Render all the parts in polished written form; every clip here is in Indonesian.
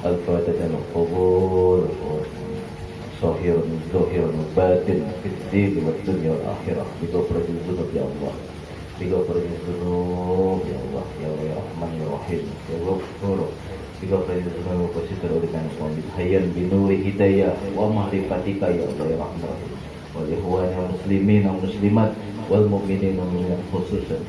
الفاتحة القبول ظاهرا باطن في الدين والدنيا والآخرة بغفرة الذنوب يا الله. بغفر الذنوب يا الله يا رحمن يا رحيم يا غفور بغفر الذنوب وستر dengan hayyan binuri hidayah wa ma'rifatika ya Allah ya rahman rahim wal ikhwan wal muslimin wal muslimat wal mu'minin wal mu'minat khususan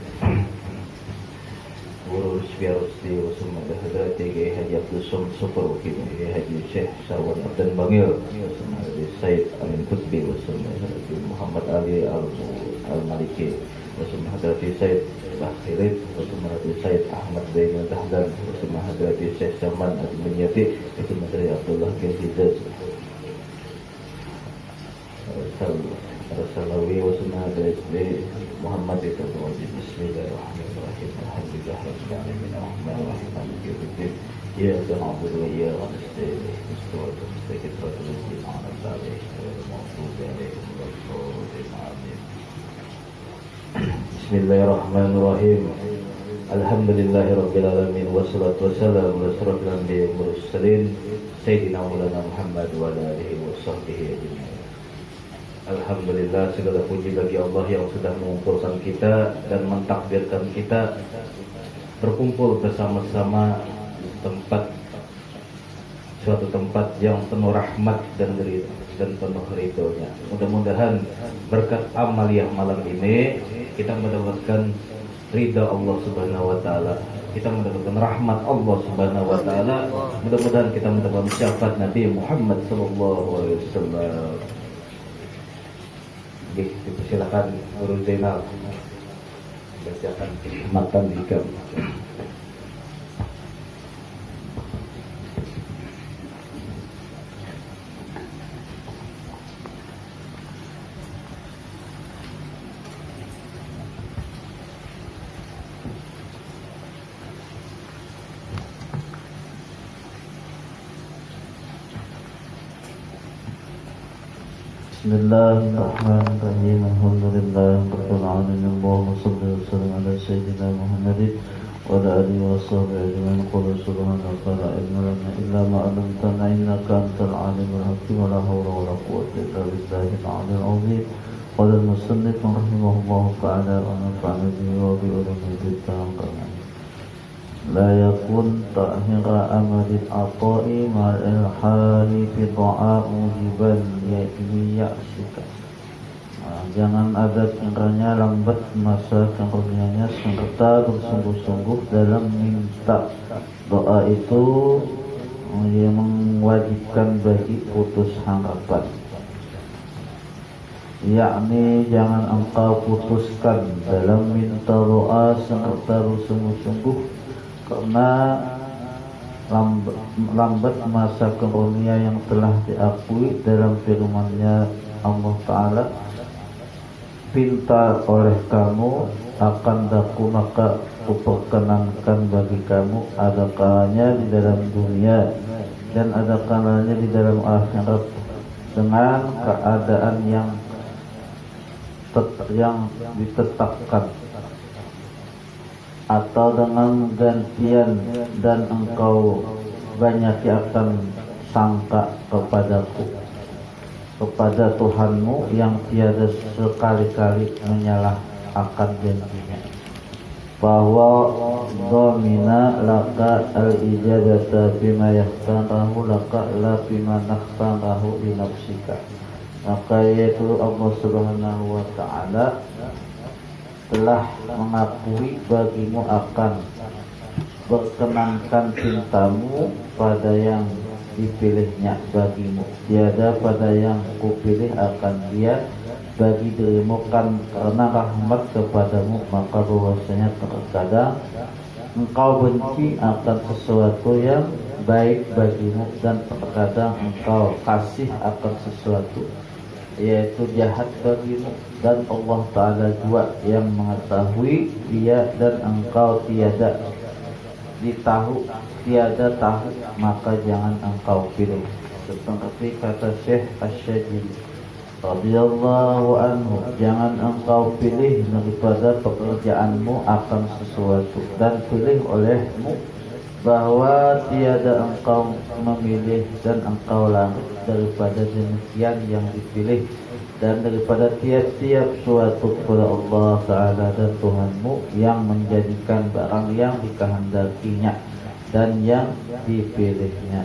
urus biarus di usum ada hadrati gaya haji Abdul Super Wakil gaya haji Syekh Sarwan Abdan Bangil usum haji Said Amin Kutbi usum haji Muhammad Ali Al-Maliki usum hadrati Said Bakhirid usum hadrati Said Ahmad Zainal Dahlan usum hadrati Syekh Saman Al-Munyati usum hadrati Abdullah bin Hijaz Rasulullah wasuna dari Muhammad itu wajib Bismillahirrahmanirrahim Alhamdulillah Rabbil Alamin Ar-Rahmanir-Rahim Maliki Yawmiddin Iyyaka na'budu wa iyyaka nasta'in Ihdinas siratal mustaqim Siratal ladzina an'amta 'alaihim Bismillahirrahmanirrahim Alhamdulillahi Rabbil Alamin Wassalatu wassalamu ala asyrafil anbiya'i wal mursalin Sayyidina Maulana Muhammad wa ala alihi wa sahbihi ajma'in. Alhamdulillah, segala puji bagi Allah yang sudah mengumpulkan kita dan mentakdirkan kita berkumpul bersama-sama di suatu tempat yang penuh rahmat dan penuh ridhonya. Mudah-mudahan berkat amaliyah malam ini kita mendapatkan ridha Allah Subhanahu wa taala. Kita mendapatkan rahmat Allah Subhanahu wa taala. Mudah-mudahan kita mendapatkan syafaat Nabi Muhammad sallallahu alaihi wasallam. Silakan Guru Zainal bacakan matan hikam. Bismillahirrahmanirrahim. Alhamdulillahirabbil alamin. Allahumma shalli wa sallim ala sayyidina Muhammadin wa ala alihi wa sahbihi ajma'in. Qul subhanaka la ilma lana illa ma 'allamtana innaka antal alimul hakim. Wa la hawla wa la quwwata illa billahil 'aliyyil 'azim. Qala al-musannif rahimahullahu ta'ala wa nafa'ana bihi wa bi ulumil kitab. La yakun ta'hira amalil ata'i ma'al hali fi ta'a mujiban ya'sika. Jangan ada kiranya lambat masa karunia-Nya serta bersungguh-sungguh dalam minta. Doa itu yang mewajibkan bagi putus harapan. Yakni jangan engkau putuskan dalam minta doa serta bersungguh-sungguh karena lambat masa karunia yang telah diakui dalam firman-Nya Allah Ta'ala, pinta oleh kamu akan daku maka kuperkenankan bagi kamu, ada kalanya di dalam dunia dan ada kalanya di dalam akhirat, dengan keadaan yang ditetapkan atau dengan gantian, dan engkau banyak akan sangka kepadaku, kepada Tuhanmu yang tiada sekali-kali menyalah akan janjinya, bahwa dhamina laka al-ijabata bima yahtarahu laka la bima nahtarahu li nafsika. Maka yaitu Allah Subhanahu wa ta'ala telah mengakui bagimu akan berkenankan cintamu pada yang dipilihnya bagimu, tiada pada yang kupilih akan dia bagi dirimu kan karena rahmat kepadamu. Maka bahwasanya terkadang engkau benci akan sesuatu yang baik bagimu, dan terkadang engkau kasih akan sesuatu yaitu jahat bagimu, dan Allah Ta'ala juga yang mengetahui dia dan engkau tiada tahu, maka jangan engkau pilih. Seperti kata Syekh Asy-Syadzili radhiyallahu anhu, jangan engkau pilih daripada pekerjaanmu akan sesuatu, dan pilih olehmu bahwa tiada engkau memilih dan engkau lari daripada demikian yang dipilih, dan daripada tiap-tiap suatu kepada Allah Ta'ala dan Tuhanmu yang menjadikan barang yang dikehendakinya dan yang dipilihnya,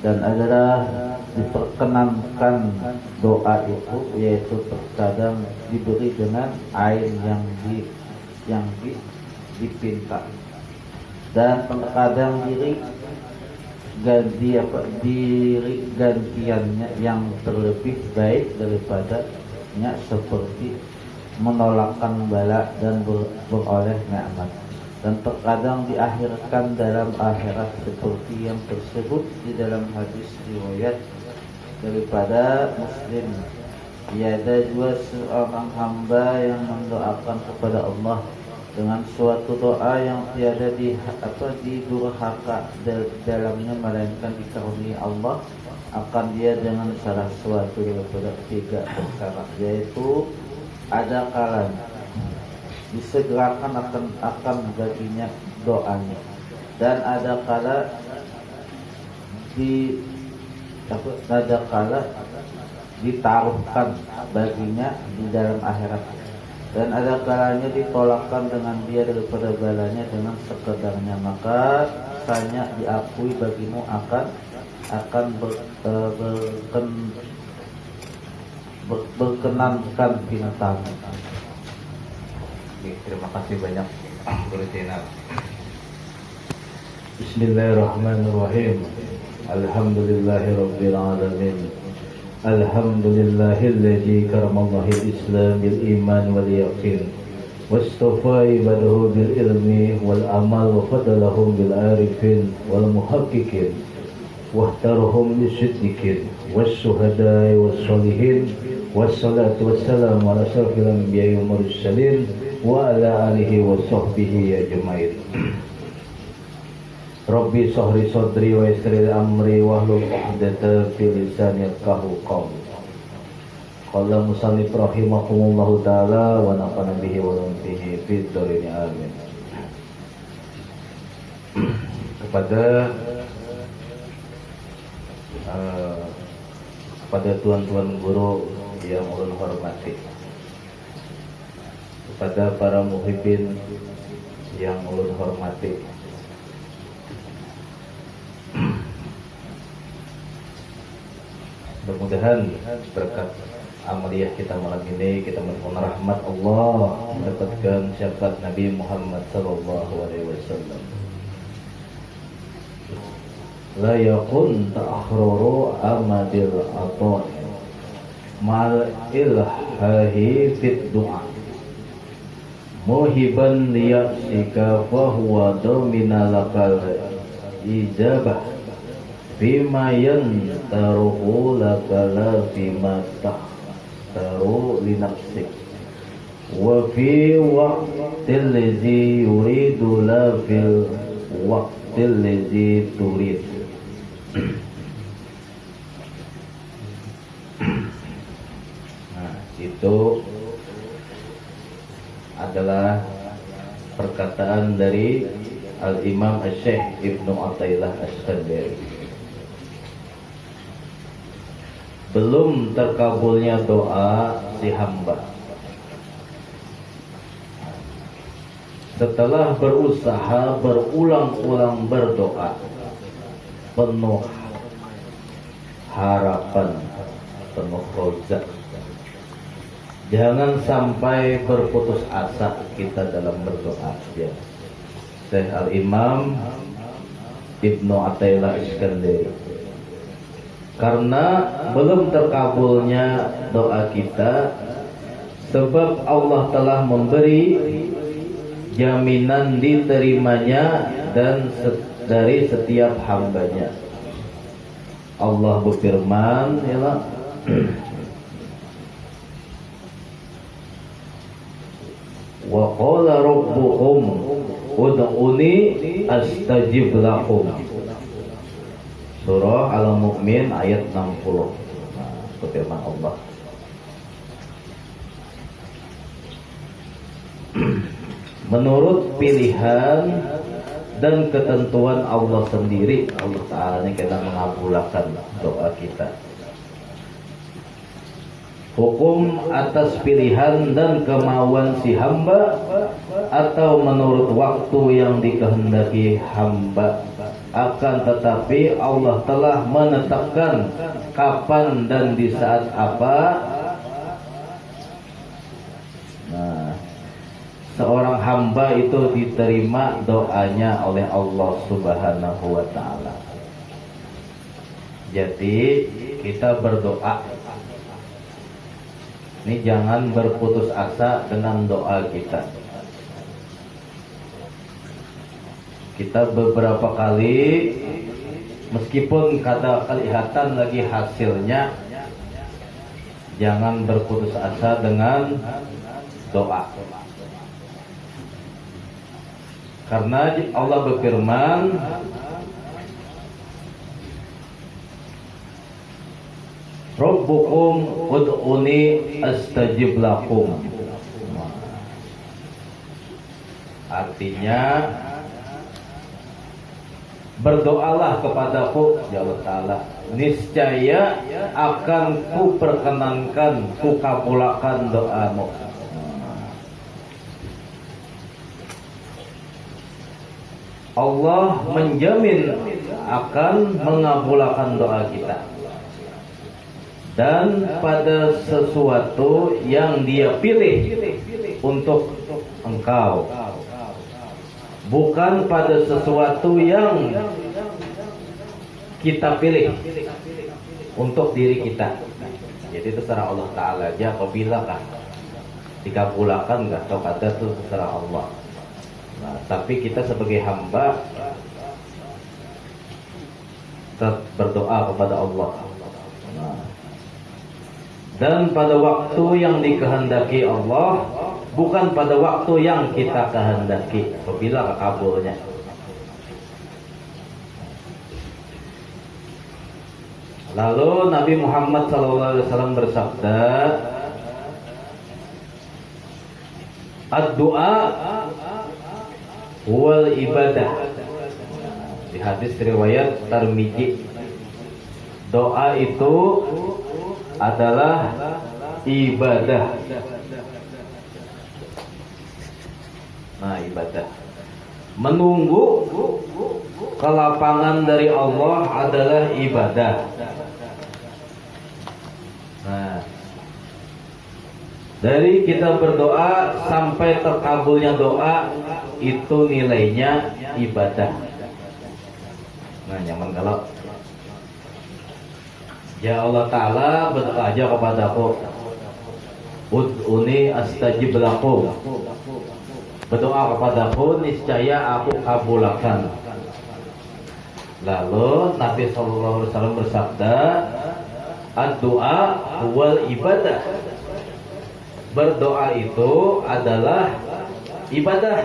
dan adalah diperkenankan doa itu yaitu terkadang diberi dengan air yang dipinta, dan terkadang diri gantiannya yang terlebih baik daripadanya, seperti menolakkan bala dan beroleh nikmat, dan terkadang diakhirkan dalam akhirat seperti yang tersebut di dalam hadis riwayat daripada Muslim. Ada juga seorang hamba yang mendoakan kepada Allah dengan suatu doa yang tiada didurhaka dalamnya, melainkan dikaruniai Allah akan dia dengan salah suatu daripada 3 perkara, yaitu ada kalanya disegerakan akan baginya doanya, dan ada kala ditaruhkan baginya di dalam akhirat, dan ada kalanya ditolakkan dengan dia daripada balanya dengan sekedarnya, maka tanya diakui bagimu akan berkenankan bintang. Terima kasih banyak Guru Zainal. Bismillahirrahmanirrahim. Alhamdulillahirabbil alamin. Alhamdulillahilladzi karamallahu al-islam bil iman wal yaqin wastafa ibadahu bil ilmi wal amal wa fadalahum bil arifin wal muhaqqiqin wahtarahum lisiddiqin was-syuhada'i was-sholihin wassalatu wassalamu ala asyrafil anbiya'i wal mursalin wa ala alihi wa sahbihi ajmain. Rabbi sahri sadri wa yassir amri wahlul 'uqdatam min lisani yafqahu qawli. Qala musannif rahimahumullahu taala wa nafa'ana bihi wa bihi fid dharain amin. Kepada tuan-tuan guru yang ulun hormati, kepada para muhibbin yang ulun hormati, mudah-mudahan berkat amaliyah kita malam ini kita memohon rahmat Allah, mendapatkan syafaat Nabi Muhammad sallallahu alaihi wasallam. La yakun ta'khuru amadil atau mal ilhahi fit du'a muhiban liyasika fahuwa domina lakal ijabah bima yantaruhu lakala bima tahtaru linafsik wa fi waqtil ladzi yuridu la fil waqtil ladzi turid. Nah, itu adalah perkataan dari Al-Imam Asy-Syaikh Ibnu Athaillah As-Sakandari. Belum terkabulnya doa si hamba setelah berusaha berulang-ulang berdoa penuh harapan, penuh rozak. Jangan sampai berputus asa kita dalam berdoa. Ya. Syekh Al-Imam Ibnu Athaillah As-Sakandari. Karena belum terkabulnya doa kita, sebab Allah telah memberi jaminan diterimanya dan dari setiap hambanya. Allah berfirman, ya, wa qala rabbukum ud'uni astajib lakum. Surah Al-Mu'min ayat 60. Nah, firman Allah. Menurut pilihan dan ketentuan Allah sendiri, Allah Ta'ala yang kita mengabulkan doa kita. hukum atas pilihan dan kemauan si hamba atau menurut waktu yang dikehendaki hamba. Akan tetapi Allah telah menetapkan kapan dan di saat apa. Nah, seorang hamba itu diterima doanya oleh Allah Subhanahu wa taala. Jadi kita berdoa. Ini jangan berputus asa dengan doa kita. Kita beberapa kali meskipun kada kelihatan lagi hasilnya, jangan berputus asa dengan doa. Karena Allah berfirman, Rabbukum ud'uni astajib lakum. Artinya berdoalah kepadaku ya Allah Ta'ala, niscaya akan ku perkenankan, ku kabulkan doamu. Allah menjamin akan mengabulkan doa kita. Dan pada sesuatu yang Dia pilih untuk engkau, bukan pada sesuatu yang kita pilih untuk diri kita. Jadi terserah Allah Ta'ala aja apabila kah dikabulkan gak atau kada itu terserah Allah. Nah, tapi kita sebagai hamba tetap berdoa kepada Allah. Nah, dan pada waktu yang dikehendaki Allah, bukan pada waktu yang kita kehendaki apabila kabulnya. Lalu Nabi Muhammad SAW bersabda, ad-du'a wal ibadah. Di hadis riwayat Tirmidzi, doa itu adalah ibadah. Nah, ibadah. Menunggu kelapangan dari Allah adalah ibadah. Nah, dari kita berdoa sampai terkabulnya doa itu nilainya ibadah. Nah, nyaman kalau ya Allah Ta'ala berdoa aja kepadaku, ud'uni astajib lakum. Berdoa kepadaku, niscaya aku kabulkan. Lalu Nabi SAW bersabda, ad-du'a wal ibadah. Berdoa itu adalah ibadah.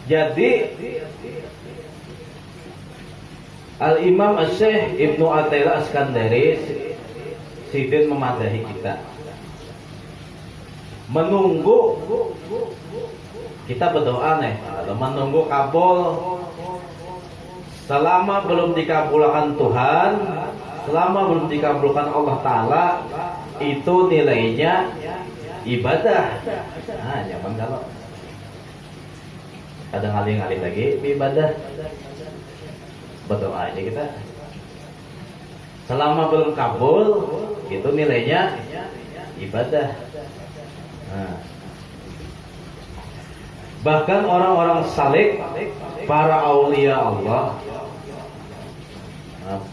Jadi Al-Imam Syekh Ibnu Athaillah Askandari sidin memadahi kita menunggu kita berdoa nih, menunggu kabul. Selama belum dikabulkan Tuhan, selama belum dikabulkan Allah Ta'ala, itu nilainya ibadah. Nah, nyaman kalau kadang ngalih-ngalih lagi ibadah. Berdoa aja kita. Selama belum kabul, itu nilainya ibadah. Nah, bahkan orang-orang saleh, para aulia Allah,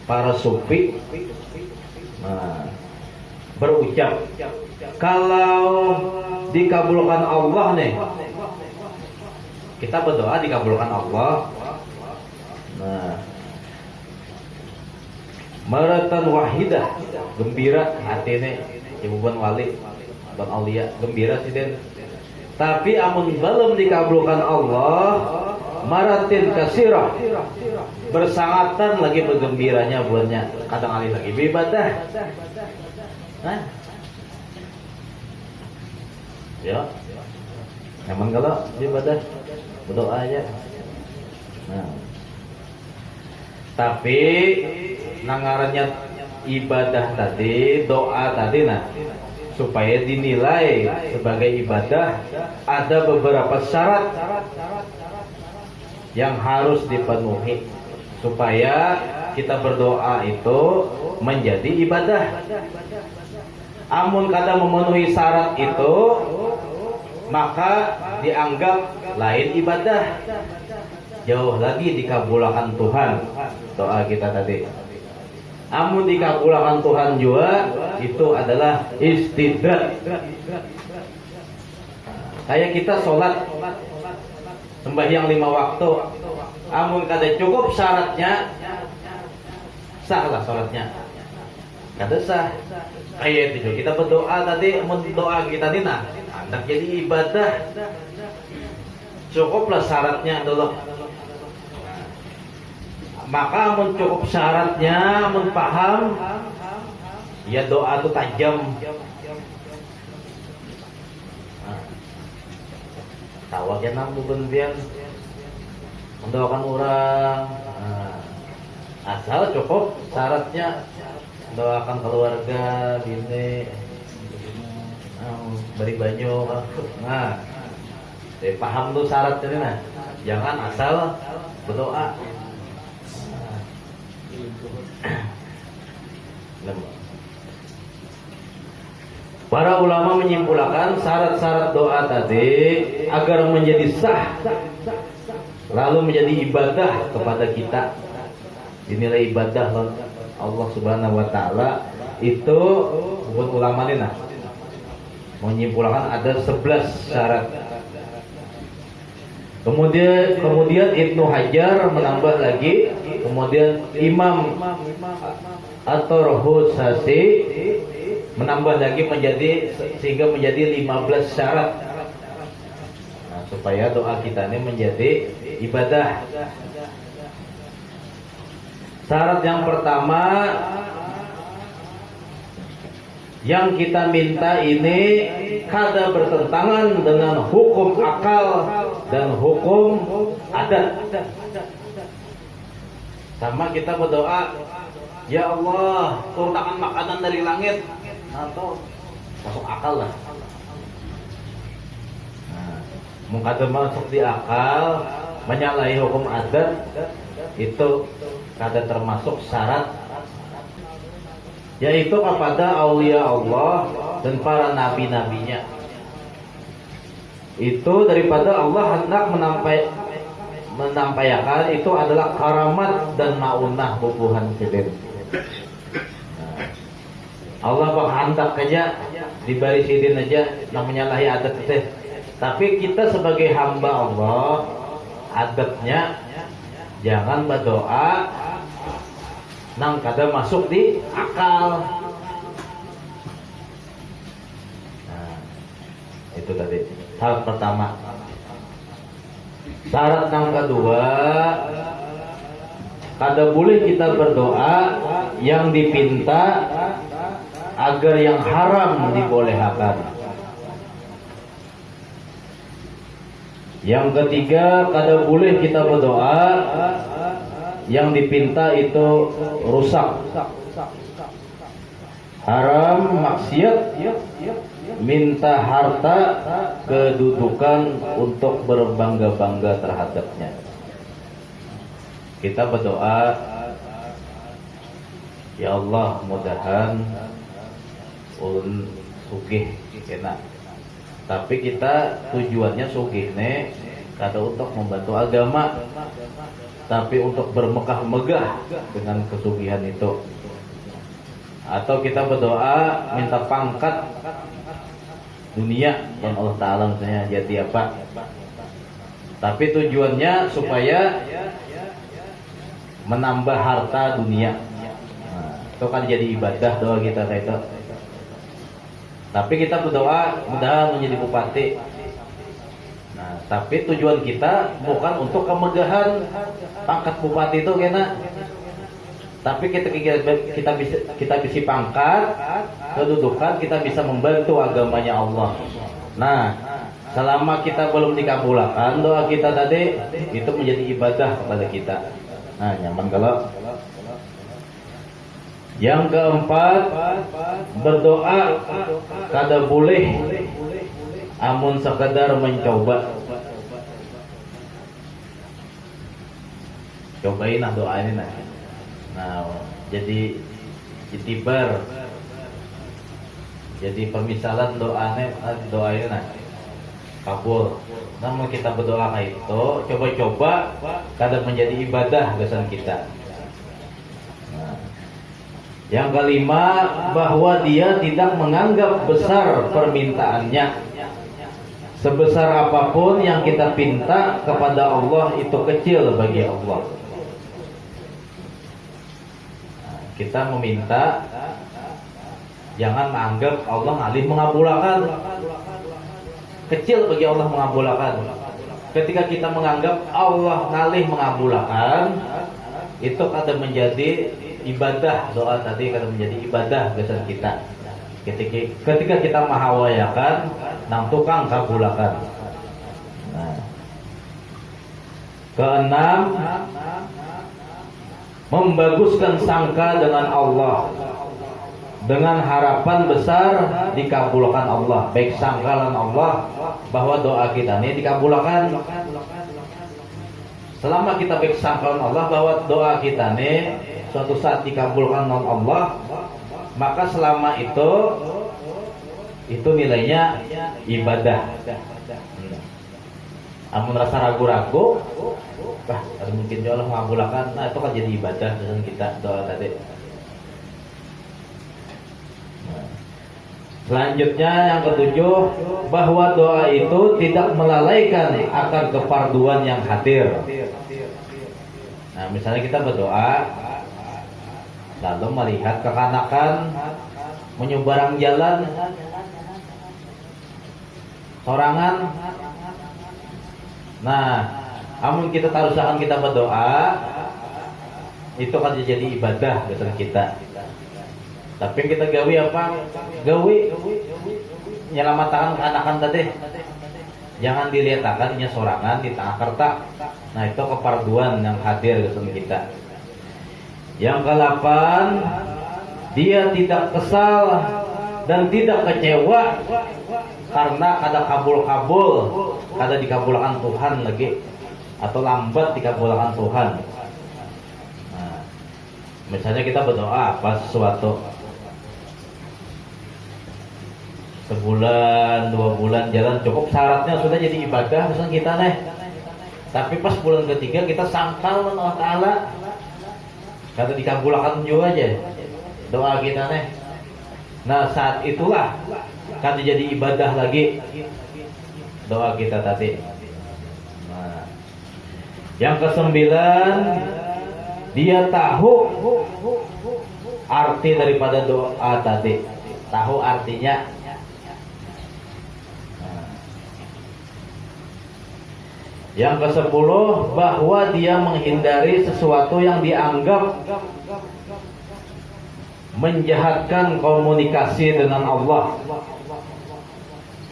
para sufi, berucap, kalau dikabulkan Allah nih, kita berdoa dikabulkan Allah. Nah, maratan wahidah, gembira hati nih, ibu ban wali, ban aulia, gembira sih den. Tapi amun belum dikabulkan Allah, maratin kasirah, bersangatan lagi bergembiranya buatnya, kadang kali lagi beribadah. Nah, ya, nyaman kalau beribadah, berdoa aja. Nah, tapi nangarannya ibadah tadi, doa tadi, nah supaya dinilai sebagai ibadah ada beberapa syarat yang harus dipenuhi supaya kita berdoa itu menjadi ibadah. Amun kada memenuhi syarat itu maka dianggap lain ibadah, jauh lagi dikabulkan Tuhan doa kita tadi. Amun dikabulkan Tuhan juga itu adalah istidraj. Kayak kita sholat sembahyang 5 waktu, amun kada cukup syaratnya, sahlah sholatnya. Kada sah. Kayak itu kita berdoa tadi, amun doa kita tadi nah hendak jadi ibadah, cukuplah syaratnya dulu. Maka amun cukup syaratnya, amun paham, ya doa itu tajam. Tawa aja nampu benbian mendoakan orang. Asal cukup syaratnya, doakan keluarga, bini, beri banyu. Nah, paham tuh syaratnya nih, nah. Jangan asal berdoa. Para ulama menyimpulkan syarat-syarat doa tadi agar menjadi sah lalu menjadi ibadah kepada kita, dinilai ibadah Allah Subhanahu wa taala, itu buat ulama ini nah menyimpulkan ada 11 syarat. Kemudian Ibnu Hajar menambah lagi, kemudian Imam At-Tarhusasi menambah lagi sehingga menjadi 15 syarat. Nah, supaya doa kita ini menjadi ibadah. Syarat yang pertama yang kita minta ini kada bertentangan dengan hukum akal dan hukum adat. Sama kita berdoa, ya Allah, turunkan makanan dari langit, atau masuk akal lah. Nah, mungkin masuk di akal, menyalahi hukum adat, itu kada termasuk syarat, yaitu kepada aulia Allah dan para nabi-nabinya. Itu daripada Allah hendak menampaikan itu adalah karamat dan maunah bubuhan sidin. Allah berhendak aja diberi sidin aja namanya lahi adat itu. Tapi kita sebagai hamba Allah, adatnya jangan berdoa nang kada masuk di akal. Nah, itu tadi syarat pertama. Syarat yang kedua, kada boleh kita berdoa yang dipinta agar yang haram dibolehkan. Yang ketiga, kada boleh kita berdoa yang dipinta itu rusak, haram, maksiat, minta harta, kedudukan untuk berbangga-bangga terhadapnya. Kita berdoa, ya Allah, mudahan ulun sugih enak. Tapi kita tujuannya sugih ne kada untuk membantu agama, tapi untuk bermegah-megah dengan kesugihan itu. Atau kita berdoa minta pangkat dunia yang Allah Ta'ala misalnya jadi apa, tapi tujuannya supaya menambah harta dunia. Nah, itu kan jadi ibadah doa kita kayak itu. Tapi kita berdoa mudah menjadi bupati. Nah, tapi tujuan kita bukan untuk kemegahan pangkat bupati itu kena. Tapi kita bisa pangkat, kedudukan, kita bisa membantu agamanya Allah. Nah, selama kita belum dikabulkan doa kita tadi, itu menjadi ibadah kepada kita. Nah, nyaman kalau Yang keempat, berdoa kada boleh amun sekadar mencoba. Cobain lah doa ini nah. Nah, jadi itibar. Jadi permisalan doa ini nah kabul. Namun kita berdoa kayak itu, coba-coba kada menjadi ibadah kesan kita. Nah, yang kelima, bahwa dia tidak menganggap besar permintaannya. Sebesar apapun yang kita pinta kepada Allah itu kecil bagi Allah. Nah, kita meminta, jangan menganggap Allah ngalih mengabulkan. Kecil bagi Allah mengabulkan. Ketika kita menganggap Allah ngalih mengabulkan, itu kada menjadi ibadah. Doa tadi kada menjadi ibadah kesan kita. Ketika kita mahawayakan, nang tukang kabulakan. Nah. Keenam, membaguskan sangka dengan Allah, dengan harapan besar dikabulkan Allah. Baik sangkalan Allah bahwa doa kita ini dikabulkan. Selama kita baik sangkalan Allah bahwa doa kita ini suatu saat dikabulkan oleh Allah, maka selama itu nilainya ibadah. Amun rasa ragu-ragu, ada mungkin Allah mengabulkan, nah itu kan jadi ibadah dengan kita doa tadi. Selanjutnya yang ketujuh, bahwa doa itu tidak melalaikan akan kefarduan yang hadir. Nah, misalnya kita berdoa lalu melihat kekanakan menyeberang jalan sorangan. Nah, amun kita tarusakan kita berdoa, itu kan jadi ibadah betul kita. Tapi kita gawe apa? Gawe nyelamatkan kekanakan tadi. Jangan dilihatkan nya sorangan di tengah kertak. Nah, itu kefarduan yang hadir betul kita. Yang ke-8, dia tidak kesal dan tidak kecewa karena kada kabul-kabul, kada dikabulkan Tuhan lagi, atau lambat dikabulkan Tuhan. Nah, misalnya kita berdoa apa sesuatu, sebulan, 2 bulan jalan cukup, syaratnya sudah jadi ibadah misalnya kita nih. Tapi pas bulan ketiga kita sangkal Allah Ta'ala, kata dikabulkan juga aja doa kita nih. Nah, saat itulah kata jadi ibadah lagi doa kita tadi. Nah, yang ke-9, dia tahu arti daripada doa tadi, tahu artinya. Yang ke-10, bahwa dia menghindari sesuatu yang dianggap menjahatkan komunikasi dengan Allah.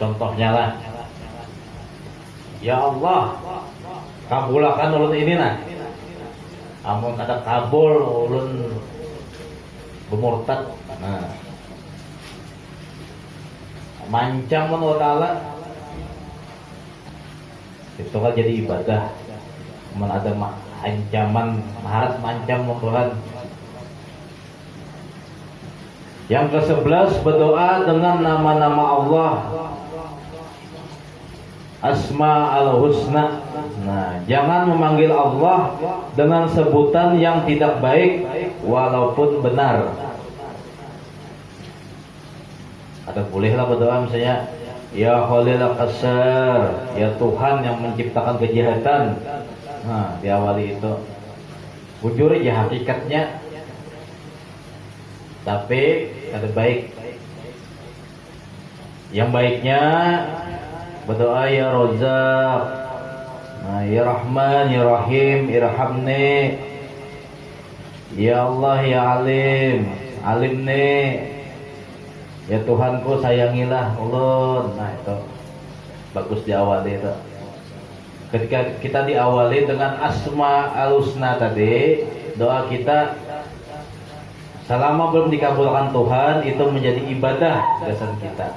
Contohnya lah, ya Allah, kabulakan ulun ini nah. Amun kada kabul ulun bemurtad. Nah, mancam Allah Ta'ala, itu kan jadi ibadah. Amun ada ancaman, maharat mancam Tuhan. Yang ke-11, berdoa dengan nama-nama Allah, Asma'ul Husna. Nah, jangan memanggil Allah dengan sebutan yang tidak baik walaupun benar. Ada bolehlah berdoa misalnya, Ya Khalil Qasar, ya Tuhan yang menciptakan kejahatan. Nah, diawali itu. Bujur ya hakikatnya, tapi ada baik. Yang baiknya berdoa ya Razzaq, nah, ya Rahman, ya Rahim, irhamni. Ya Allah, ya Alim, alimni. Ya Tuhanku, sayangilah ulun. Nah, itu bagus diawali itu. Ketika kita diawali dengan Asma'ul Husna tadi, doa kita Selama belum dikabulkan Tuhan, itu menjadi ibadah dasar kita.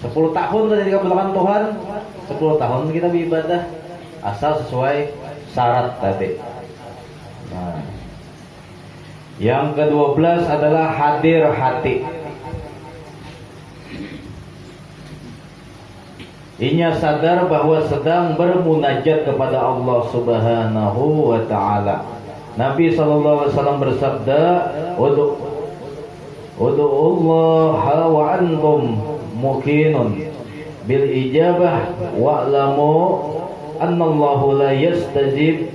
10 tahun sudah dikabulkan Tuhan, 10 tahun kita beribadah asal sesuai syarat tadi. Nah, yang ke-12 adalah hadir hati. Inya sadar bahwa sedang bermunajat kepada Allah Subhanahu wa taala. Nabi sallallahu alaihi wasallam bersabda, "Ud'ullaha wa antum muqinun bil ijabah wa'lamu annallahu la yastajib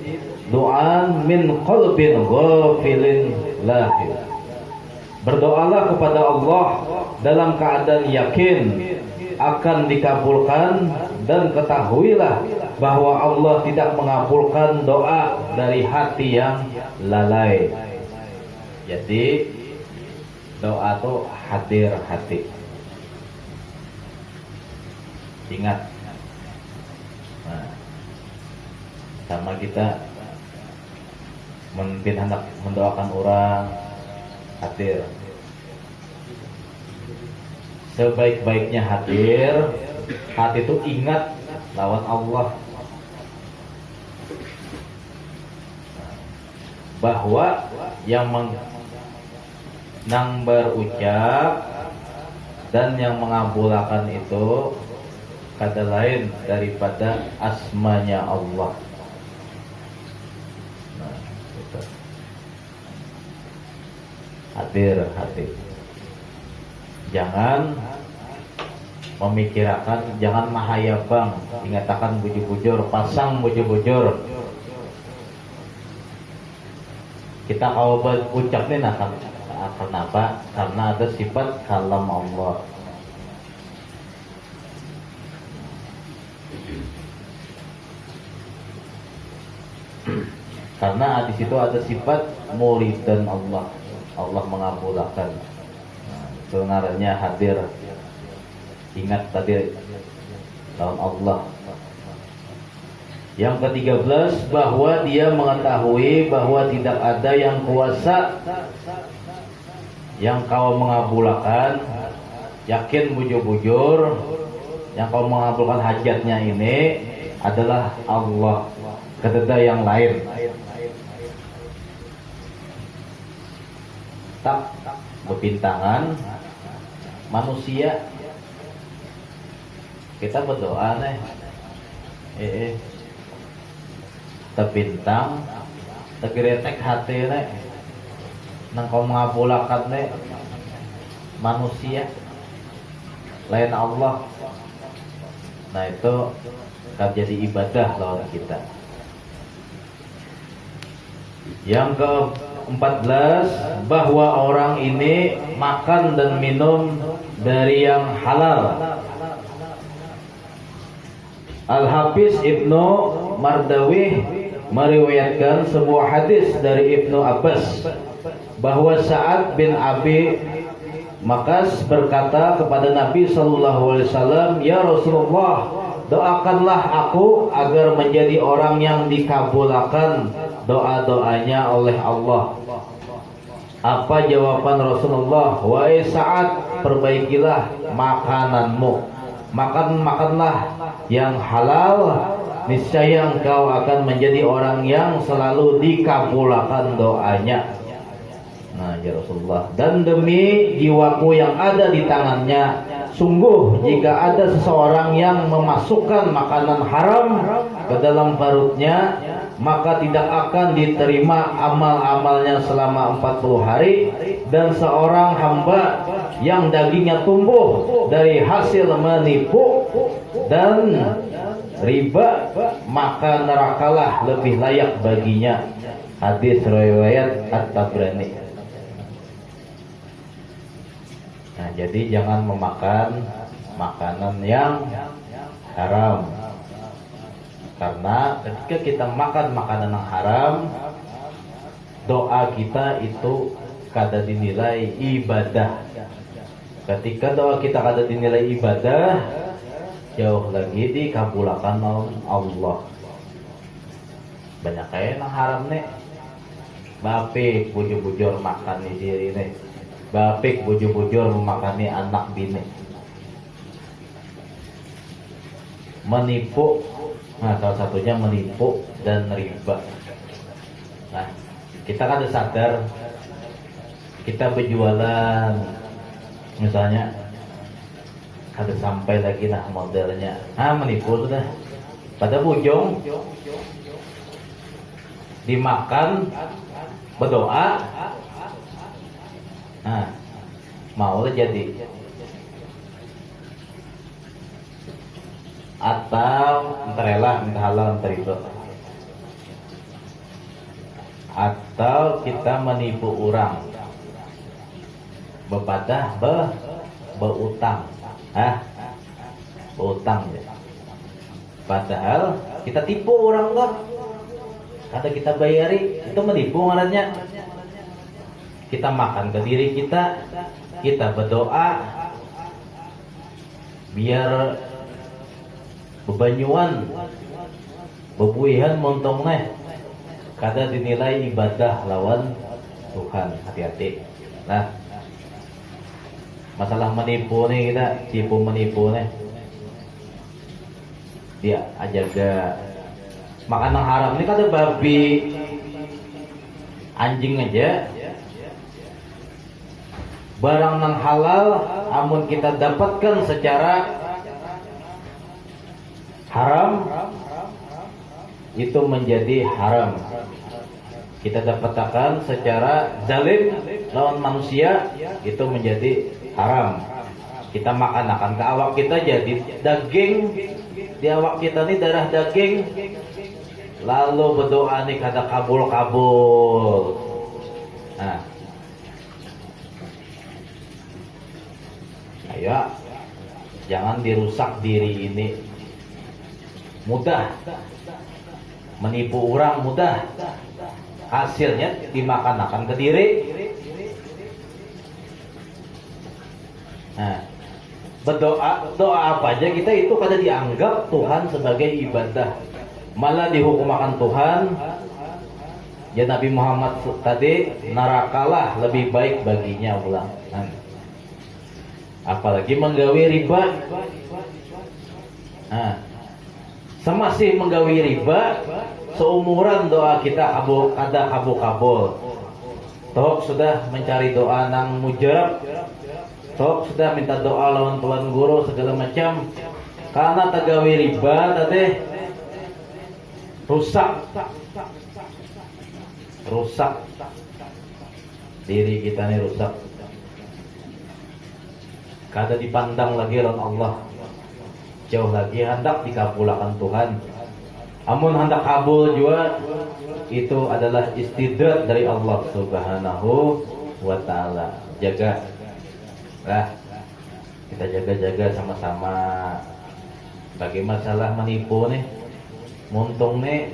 du'an min qalbin ghafilin lahir." Berdoalah kepada Allah dalam keadaan yakin akan dikabulkan, dan ketahuilah bahwa Allah tidak mengabulkan doa dari hati yang lalai. Jadi doa itu hadir hati. Ingat, nah, sama kita memimpin hendak mendoakan orang, hadir. Sebaik-baiknya hadir, hati itu ingat lawan Allah, bahwa yang berucap dan yang mengabulkan itu kada lain daripada asmanya Allah. Nah, itu. Hadir hati. Jangan memikirkan, jangan mahayabang, ingatakan bujur-bujur, pasang bujur-bujur. Kita kalau berucap nih, nah kenapa? Karena ada sifat kalam Allah. Karena di situ ada sifat muridan Allah. Allah mengabulkan. Sebenarnya hadir, ingat tadi lawan Allah. Yang ke-13, bahwa dia mengetahui bahwa tidak ada yang kuasa yang kau mengabulkan, yakin bujur-bujur yang kau mengabulkan hajatnya ini adalah Allah, kededa yang lain. Tak berpintangan manusia. Kita berdoa nih, terbintang, tergeretek hati nih, nang kau mengabulkan nih manusia lain Allah. Nah itu akan jadi ibadah lawan kita. Yang ke-14, bahwa orang ini makan dan minum dari yang halal. Al-Hafiz Ibnu Mardawi meriwayatkan sebuah hadis dari Ibnu Abbas bahwa Sa'ad bin Abi Waqqas berkata kepada Nabi sallallahu alaihi wasallam, "Ya Rasulullah, doakanlah aku agar menjadi orang yang dikabulkan doa-doanya oleh Allah." Apa jawaban Rasulullah? "Wahai Sa'ad, perbaikilah makananmu. Makanlah yang halal, niscaya engkau akan menjadi orang yang selalu dikabulkan doanya." Nah, ya Rasulullah, dan demi jiwaku yang ada di tangannya, sungguh jika ada seseorang yang memasukkan makanan haram ke dalam perutnya, maka tidak akan diterima amal-amalnya selama 40 hari. Dan seorang hamba yang dagingnya tumbuh dari hasil menipu dan riba, maka nerakalah lebih layak baginya. Hadis riwayat At-Tabrani. Nah, jadi jangan memakan makanan yang haram. Karena ketika kita makan makanan yang haram, doa kita itu kada dinilai ibadah. Ketika doa kita kada dinilai ibadah, jauh lagi dikabulkan oleh Allah. Banyak kayak yang haram nih, Bapik bujur-bujur makan nih diri nih. Bapik bujur-bujur memakani anak bini. Menipu, nah salah satunya menipu dan riba. Nah, kita kan udah sadar kita berjualan, misalnya ada sampai lagi nah modelnya, menipu sudah. Pada ujung dimakan, berdoa, mau jadi. Atau rela entah halal entah itu, atau kita menipu orang bepadah berutang, berutang ya. Padahal kita tipu orang lah, kata kita bayari, itu menipu ngarannya. Kita makan ke diri kita berdoa biar bebanyuan bebuihan montong neh kada dinilai ibadah lawan Tuhan. Hati-hati. Nah, masalah menipu nih, kita tipu menipu nih, dia ajaga makanan haram ini kada babi anjing aja barang nang halal amun kita dapatkan secara haram itu menjadi haram. Kita dapatkan secara zalim lawan manusia itu menjadi haram. Kita makan akan ke awak kita jadi daging, di awak kita nih darah daging, lalu berdoa nih kada kabul. Nah, ayo jangan dirusak diri ini. Mudah menipu orang, mudah, hasilnya dimakan akan ke diri. Nah, berdoa, doa apa aja kita itu kada dianggap Tuhan sebagai ibadah, malah dihukum akan Tuhan. Ya Nabi Muhammad tadi, nerakalah lebih baik baginya ulang. Apalagi menggawi riba. Nah, semasih menggawi riba, seumuran doa kita kada kabul. Tok sudah mencari doa nang mujarab, tok sudah minta doa lawan tuan guru segala macam, karena tagawi riba tadi rusak diri kita nih, rusak. Kada dipandang lagi oleh Allah, jauh lagi hendak dikabulkan Tuhan. Amun hendak kabul juga itu adalah istidraj dari Allah Subhanahu wa taala. Jaga lah, kita jaga-jaga sama-sama. Bagi masalah menipu nih, muntung nih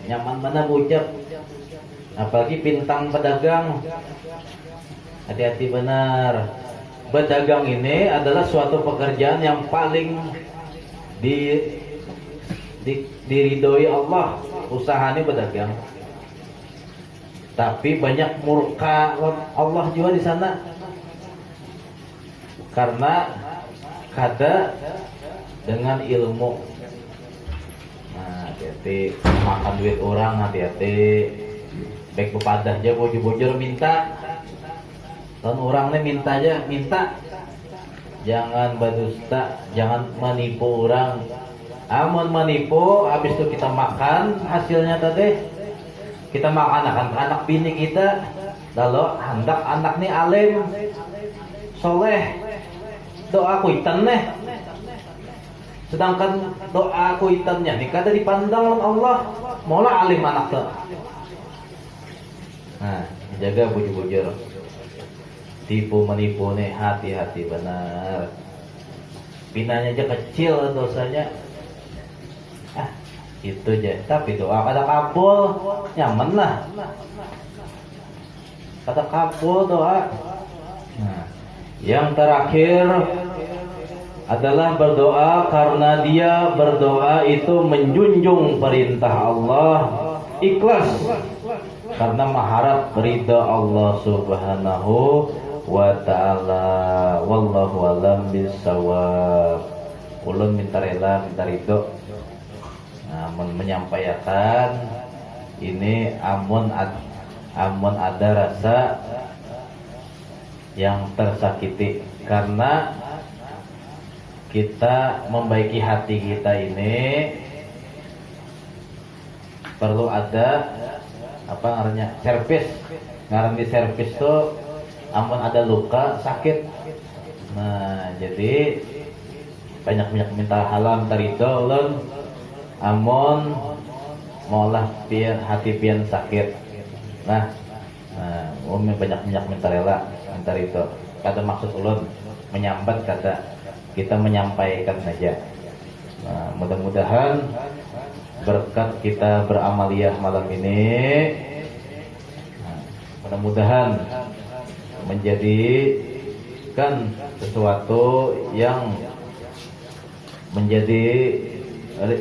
nyaman mana ucap, apalagi pintang pedagang. Hati-hati benar. Berdagang ini adalah suatu pekerjaan yang paling diridhoi Allah. Usahanya berdagang, tapi banyak murka Allah juga di sana karena kada dengan ilmu. Nah, hati-hati makan duit orang, hati-hati. Baik bepadah aja bojor-bojor minta, dan orangnya minta aja, minta. Jangan berdusta, jangan menipu orang. Amun menipu, habis itu kita makan hasilnya tadi, kita makan akan anak bini kita, lalu hendak anak nih alim, soleh, doa kuitan nih. Sedangkan doa kuitannya nih kada dipandang oleh Allah, mola alim anak tuh. Nah, jaga bujur-bujur. Tipu menipu nih, hati-hati benar. Pinanya aja kecil dosanya. Itu aja. Tapi doa kada kabul, nyaman lah. Kada kabul doa. Nah, yang terakhir adalah berdoa karena dia berdoa itu menjunjung perintah Allah, ikhlas karena mengharap ridha Allah Subhanahu wa taala. Wallahu alam bisawab. Ulun minta rela, minta ridho, menyampaikan ini amun ada rasa yang tersakiti, karena kita membaiki hati kita ini perlu ada apa ngarannya servis. Ngaran di servis tuh amun ada luka sakit. Nah jadi banyak minta halam tarido ulun amun maulah pian hati pian sakit. Nah banyak minta rela minta ridho. Kata maksud ulun menyambat, kata kita menyampaikan saja. Nah, mudah-mudahan berkat kita beramaliyah malam ini, mudah-mudahan menjadikan sesuatu yang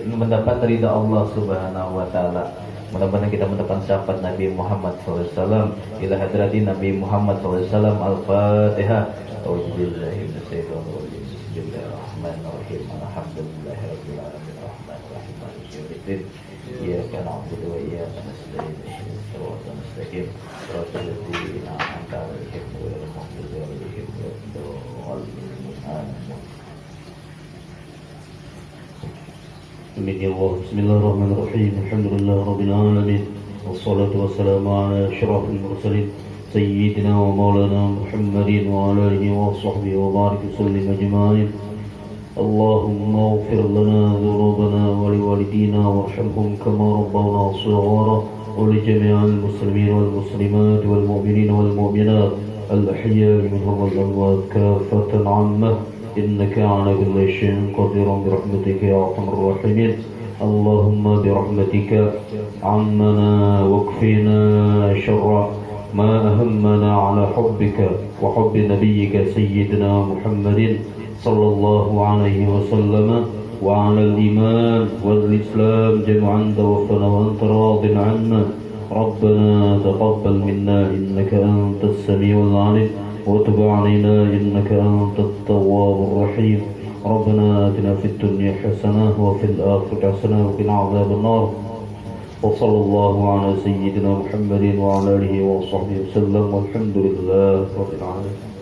mendapat ridha Allah Subhanahu wa taala. Mudah-mudahan kita mendapat syafaat Nabi Muhammad SAW. Ila hadrati Nabi Muhammad SAW. Al-Fatihah. Auzubillahi minasyaitonir rajim. Bismillahirrahmanirrahim. Alhamdulillahirabbil alamin. Arrahmanirrahim. Maliki yaumiddin. Iyyaka na'budu wa iyyaka nasta'in. Ihdinas siratal mustaqim. Siratal ladzina an'amta 'alaihim ghairil maghdubi 'alaihim waladdallin. بسم الله الرحمن الرحيم. الحمد لله رب العالمين، والصلاة والسلام على أشرف المرسلين سيدنا ومولانا محمد وعلى آله وصحبه وبارك وسلم أجمعين. اللهم اغفر لنا ذنوبنا ولوالدينا وارحمهم كما ربونا صغارا، ولجميع المسلمين والمسلمات والمؤمنين والمؤمنات الأحياء منهم والأموات كافة عامة، إنك على كل شيء قدير برحمتك يا أرحم الراحمين. اللهم برحمتك عمنا واكفنا شر ما أهمنا على حبك وحب نبيك سيدنا محمد صلى الله عليه وسلم، وعلى الإيمان والإسلام جميعا توفنا وأنت راض عنا. ربنا تقبل منا إنك أنت السميع العليم، وتب علينا إنك أنت التواب الرحيم. ربنا آتنا في الدنيا حسنة وفي الآخرة حسنة وقنا عذاب النار. وصلى الله على سيدنا محمد وعلى آله وصحبه وسلم، والحمد لله رب العالمين.